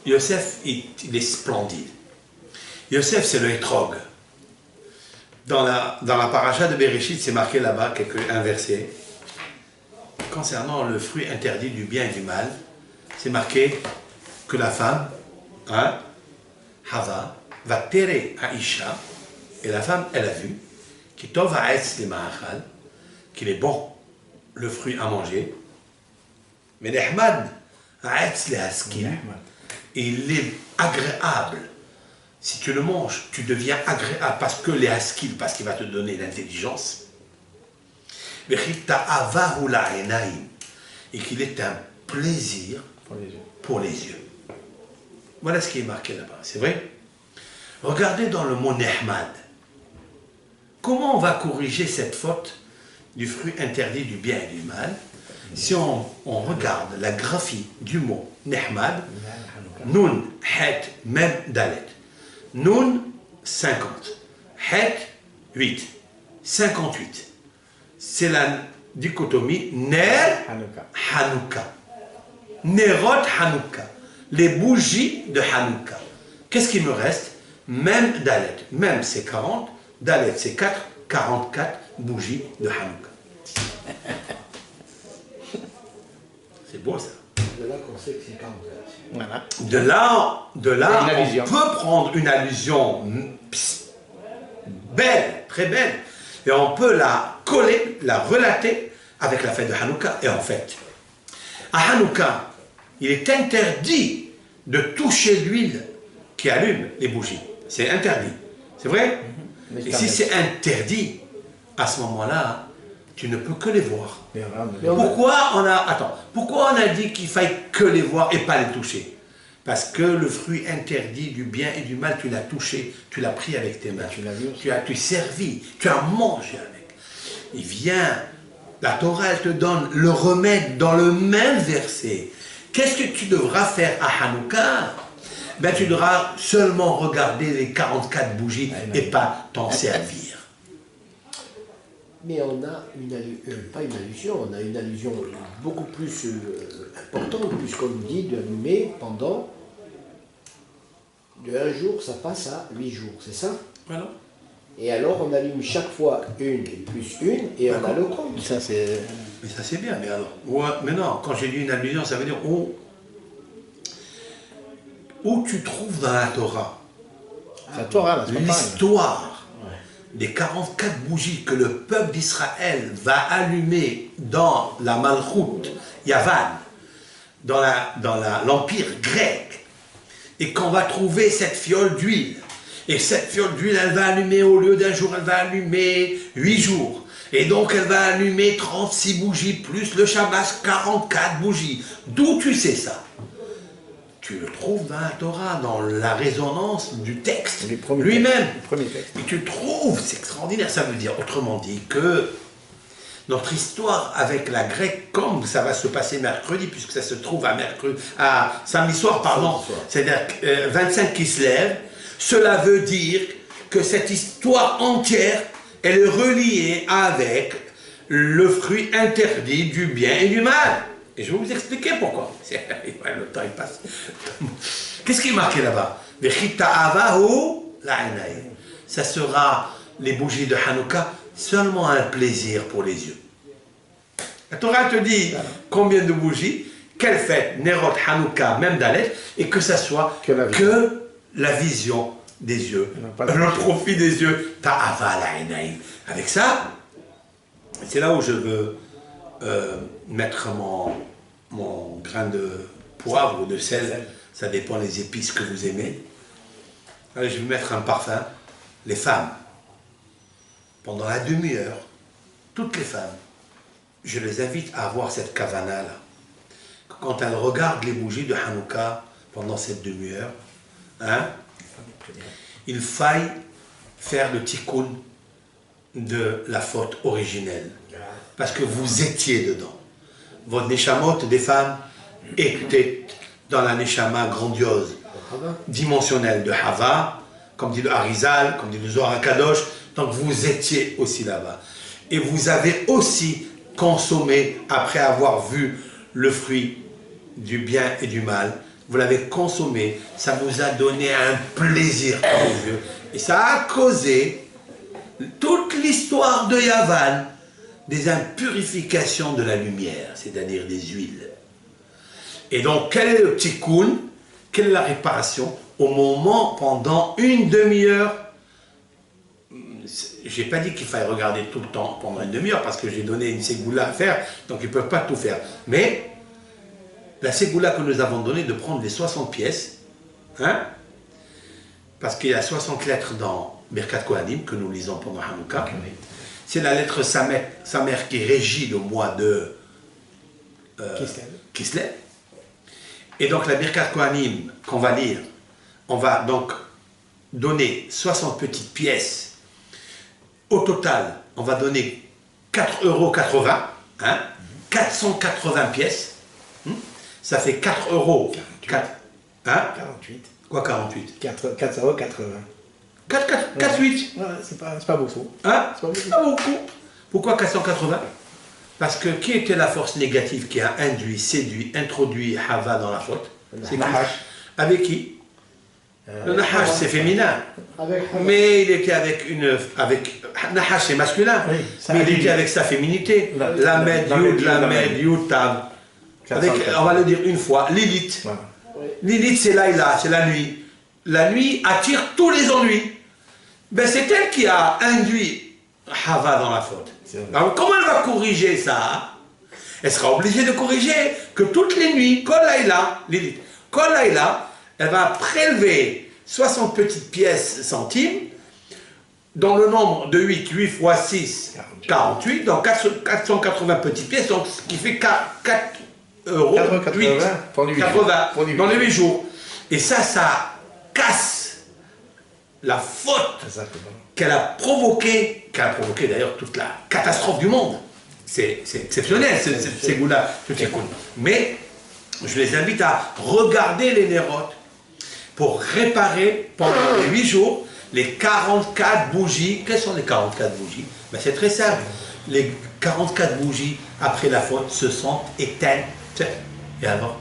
Yosef, il est splendide. Yosef, c'est le hétrog. Dans la paracha de Bereshit, c'est marqué là-bas, un verset. Concernant le fruit interdit du bien et du mal, c'est marqué que la femme, hein, Hava, va terrer Aïcha, et la femme, elle a vu, qu'il est bon, le fruit à manger, mais l'Ahmad, il est agréable. Si tu le manges, tu deviens agréable parce que les haskil, parce qu'il va te donner l'intelligence. Et qu'il est un plaisir pour les yeux. Voilà ce qui est marqué là-bas, c'est vrai? Regardez dans le mot Nehmad. Comment on va corriger cette faute du fruit interdit du bien et du mal si on regarde la graphie du mot Nehmad, Nun, Het, Mem, Dalet. Nun, 50. Het, 8. 58. C'est la dichotomie Ner, Hanouka. Nerot, Hanouka. Les bougies de Hanouka. Qu'est-ce qui me reste? Mem, Dalet. Mem, c'est 40. Dalet, c'est 4. 44 bougies de Hanouka. C'est beau ça. De là qu'on sait que c'est 44. Voilà. De là on peut prendre une allusion belle, très belle, et on peut la coller, la relater avec la fête de Hanouka. Et en fait, à Hanouka, il est interdit de toucher l'huile qui allume les bougies. C'est interdit. C'est vrai? Et si c'est interdit, à ce moment-là, tu ne peux que les voir. Pourquoi on a dit qu'il faille que les voir et pas les toucher? Parce que le fruit interdit du bien et du mal, tu l'as touché, tu l'as pris avec tes mains, tu as servi, tu as mangé avec. Il vient, la Torah, elle te donne le remède dans le même verset. Qu'est-ce que tu devras faire à Hanouka? Ben, tu devras seulement regarder les 44 bougies et pas t'en servir. Mais on a pas une allusion, on a une allusion beaucoup plus importante, puisqu'on nous dit d'allumer pendant de 1 jour, ça passe à 8 jours, c'est ça? Voilà. Et alors on allume chaque fois une et plus une, et on a le compte. Ça, c'est... Mais ça c'est bien, mais alors, mais non, quand j'ai dit une allusion, ça veut dire où tu trouves dans la Torah l'histoire des 44 bougies que le peuple d'Israël va allumer dans la Malchoute Yavan, dans l'empire grec, et qu'on va trouver cette fiole d'huile, et cette fiole d'huile, elle va allumer, au lieu d'1 jour, elle va allumer 8 jours, et donc elle va allumer 36 bougies, plus le Shabbat, 44 bougies. D'où tu sais ça? Tu le trouves dans la Torah, dans la résonance du texte lui-même. Et tu le trouves, c'est extraordinaire. Ça veut dire, autrement dit, que notre histoire avec la grecque, comme ça va se passer mercredi, puisque ça se trouve à samedi soir, pardon, c'est-à-dire 25 qui se lève, cela veut dire que cette histoire entière, elle est reliée avec le fruit interdit du bien et du mal. Et je vais vous expliquer pourquoi. Le temps il passe. Qu'est-ce qui est marqué là-bas? Ça sera les bougies de Hanouka seulement un plaisir pour les yeux. La Torah te dit combien de bougies, quelle fête, Nerot, Hanouka, même Dalet, et que ça soit que la vision des yeux, le profit des yeux. Avec ça, c'est là où je veux mettre mon grain de poivre ou de sel, ça dépend des épices que vous aimez. Allez, je vais mettre un parfum. Les femmes, pendant la demi-heure, toutes les femmes, je les invite à avoir cette kavana-là. Quand elles regardent les bougies de Hanouka pendant cette demi-heure, il faille faire le tikkun de la faute originelle. Parce que vous étiez dedans. Votre neshamot des femmes était dans la neshama grandiose, dimensionnelle de Hava, comme dit le Harizal, comme dit le Zohar HaKadosh. Donc vous étiez aussi là-bas. Et vous avez aussi consommé, après avoir vu le fruit du bien et du mal, vous l'avez consommé, ça vous a donné un plaisir à vos yeux. Et ça a causé toute l'histoire de Yavan, des impurifications de la lumière, c'est-à-dire des huiles. Et donc, quel est le tikkun? Quelle est la réparation? Au moment, pendant une demi-heure, j'ai pas dit qu'il fallait regarder tout le temps pendant une demi-heure, parce que j'ai donné une ségoula à faire, donc ils ne peuvent pas tout faire. Mais, la ségoula que nous avons donnée de prendre les 60 pièces, hein, parce qu'il y a 60 lettres dans Birkat Kohanim, que nous lisons pendant Hanouka, c'est la lettre Samer qui régit le mois de Kislev. Et donc la Birkat Kohanim qu'on va lire, on va donc donner 60 petites pièces. Au total, on va donner 4,80 €, hein, 480 pièces. Ça fait 4 €. 48. Quoi 48? 4,80 €. 4,8. Ouais, c'est pas beaucoup. Hein? C'est pas beaucoup. Pourquoi 480? Parce que qui était la force négative qui a induit, séduit, introduit Hava dans la faute? C'est Nahash. Avec qui? Le Nahash, c'est féminin. Mais il était avec Nahash, c'est masculin. Oui, mais il était avec sa féminité. Lamed, Yud, Tav. On va le dire une fois, Lilith. Voilà. Lilith, c'est Laïla, c'est la nuit. La nuit attire tous les ennuis. Ben, c'est elle qui a induit Hava dans la faute. Alors, comment elle va corriger ça? Elle sera obligée de corriger que toutes les nuits, Kol Laïla, Lilith, Kol Laïla, elle va prélever 60 petites pièces centimes dans le nombre de 8 fois 6, 48, donc 480 petites pièces, donc ce qui fait 4 €, 8, 80 dans les 8 jours. Et ça casse la faute qu'elle a provoqué d'ailleurs toute la catastrophe du monde. C'est exceptionnel, ces goûts-là. Mais je les invite à regarder les nérotes pour réparer pendant les 8 jours les 44 bougies. Quelles sont les 44 bougies? Ben, c'est très simple. Les 44 bougies, après la faute, se sont éteintes. Et alors?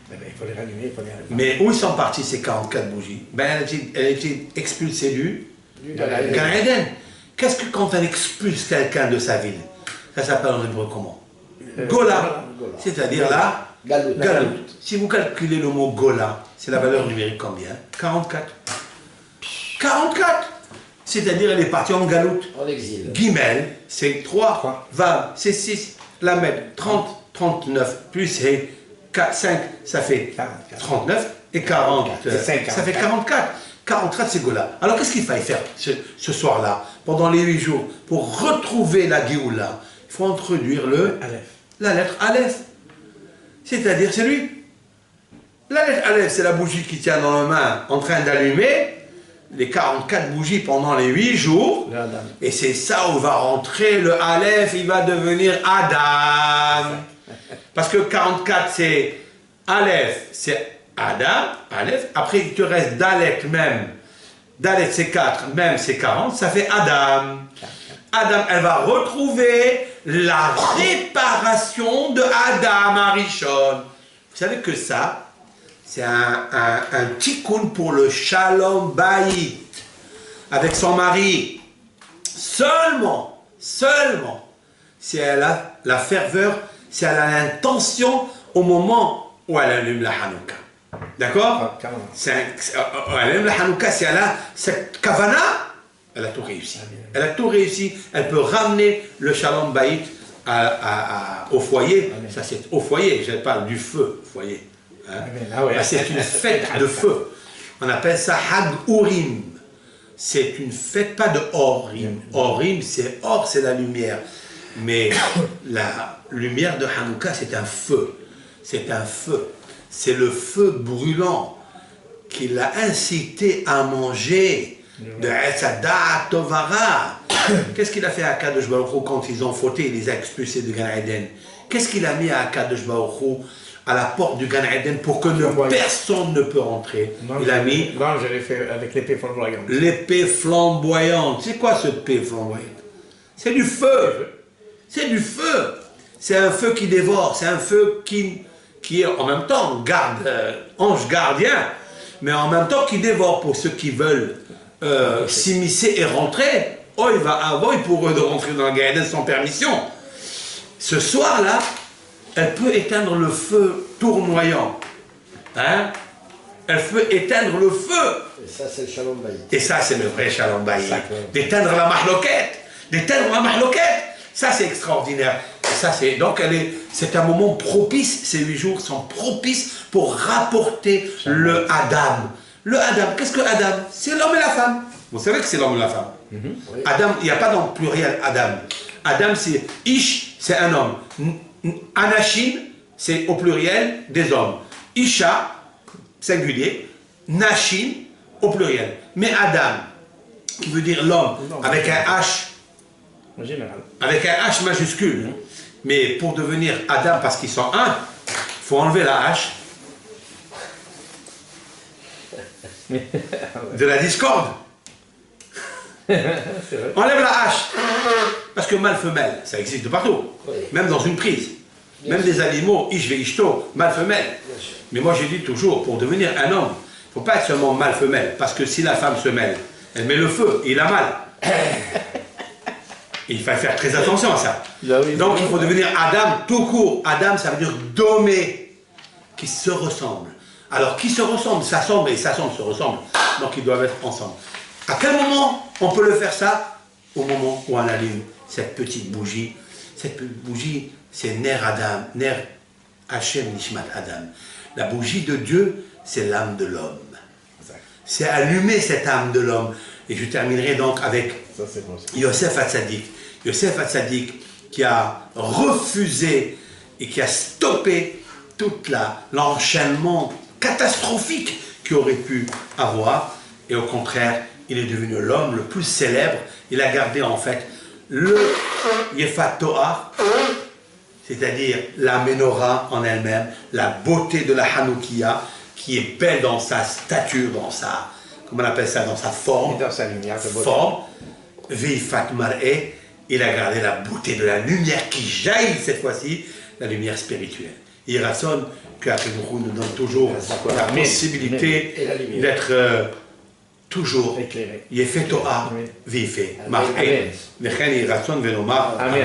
Il faut les rallumer, Mais où sont parties ces 44 bougies? Ben, elle a été expulsée du Gan Eden. Qu'est-ce que quand elle expulse quelqu'un de sa ville? Ça s'appelle en hébreu comment? Gola. C'est-à-dire là, Galout. Si vous calculez le mot Gola, c'est la valeur numérique combien? 44. 44! C'est-à-dire elle est partie en Galout. En exil. Gimel, c'est 3. Vav, c'est 6. Lamed, 30, 39, plus 5, ça fait 39. Et 40, ça fait 44. 44, c'est Gola. Alors qu'est-ce qu'il fallait faire ce soir-là, pendant les 8 jours, pour retrouver la Géoula? Il faut introduire la lettre Aleph. C'est-à-dire, c'est lui. La lettre Aleph, c'est la bougie qui tient dans la main, en train d'allumer les 44 bougies pendant les 8 jours. Et c'est ça où va rentrer le Aleph, il va devenir Adam. Parce que 44, c'est Aleph, c'est Adam, Aleph. Après, il te reste Dalet même. Dalet, c'est 4, même, c'est 40. Ça fait Adam. Adam, elle va retrouver la réparation de Adam Arishon. Vous savez que ça, c'est un tikkun pour le Shalom Bayit. Avec son mari. Seulement, si elle a la ferveur, si elle a l'intention au moment où elle allume la Hanouka. D'accord? Elle allume la Hanouka, si elle a cette kavana, elle a tout réussi. Elle a tout réussi. Elle peut ramener le Shalom Bayit au foyer. Ça, c'est au foyer. Je parle du feu, foyer. Hein? C'est une fête de feu. On appelle ça Hag Urim. C'est une fête, pas de Orim. Orim, c'est or, c'est la lumière. Mais la lumière de Hanouka, c'est un feu. C'est un feu. C'est le feu brûlant qui l'a incité à manger de Etzada Tovara. Qu'est-ce qu'il a fait à Kadosh Baruch Hu quand ils ont fauté, il les a expulsés du Gan Eden? Qu'est-ce qu'il a mis à Kadosh Baruch Hu à la porte du Gan Eden pour que personne ne peut rentrer? Il a mis... Non, je l'ai fait avec l'épée flamboyante. L'épée flamboyante. C'est quoi cette épée flamboyante? C'est du feu. C'est du feu. C'est un feu qui dévore. C'est un feu qui est en même temps ange gardien, mais en même temps qui dévore pour ceux qui veulent s'immiscer et rentrer. Oh, il va avoir pour eux de rentrer dans la Gan sans permission. Ce soir-là, elle peut éteindre le feu tournoyant. Hein? Elle peut éteindre le feu. Et ça, c'est le Shalom Bayit. Et ça, c'est le vrai Shalom Bayit. D'éteindre la mahloquette. D'éteindre la mahloquette. Ça, c'est extraordinaire. Et ça, c'est un moment propice. Ces 8 jours sont propices pour rapporter le Adam. Le Adam, qu'est-ce que Adam? C'est l'homme et la femme. Vous savez que c'est l'homme et la femme. Oui. Adam, il n'y a pas dans le pluriel Adam. Adam, c'est Ish, c'est un homme. Anashim, c'est au pluriel des hommes. Isha, singulier. Nashim, au pluriel. Mais Adam, qui veut dire l'homme, avec un H. En général. Avec un H majuscule. Mais pour devenir Adam, parce qu'ils sont un, il faut enlever la H. De la discorde. Enlève la hache. Parce que mâle-femelle, ça existe de partout. Oui. Même dans une prise. Bien même sûr. Les animaux, ish ve ishto, mâle-femelle. Mais moi j'ai dit toujours, pour devenir un homme, il ne faut pas être seulement mâle-femelle. Parce que si la femme se mêle, elle met le feu et il a mal. Il faut faire très attention à ça. Donc il faut devenir Adam tout court. Adam, ça veut dire domé, qui se ressemble. Alors qui se ressemble, s'assemble et s'assemble se ressemble. Donc ils doivent être ensemble. À quel moment on peut le faire ça? Au moment où on allume cette petite bougie. Cette petite bougie, c'est Ner Adam, Ner Hashem Nishmat Adam. La bougie de Dieu, c'est l'âme de l'homme. C'est allumer cette âme de l'homme. Et je terminerai donc avec Yosef Hatzadik. Yosef Hatzadik qui a refusé et qui a stoppé tout l'enchaînement catastrophique qu'il aurait pu avoir. Et au contraire, il est devenu l'homme le plus célèbre. Il a gardé en fait le Yefat Toar, c'est-à-dire la menorah en elle-même, la beauté de la Hanoukia, qui est belle dans sa stature, dans sa, comment on appelle ça, dans sa forme. Et dans sa lumière de beauté. Forme. Veifat Mar'eh, il a gardé la beauté de la lumière qui jaillit cette fois-ci, la lumière spirituelle. Il rassonne qu'Akhidoukhou nous donne toujours la possibilité d'être toujours Yefet Toar, Veifet Mar'eh. Amen.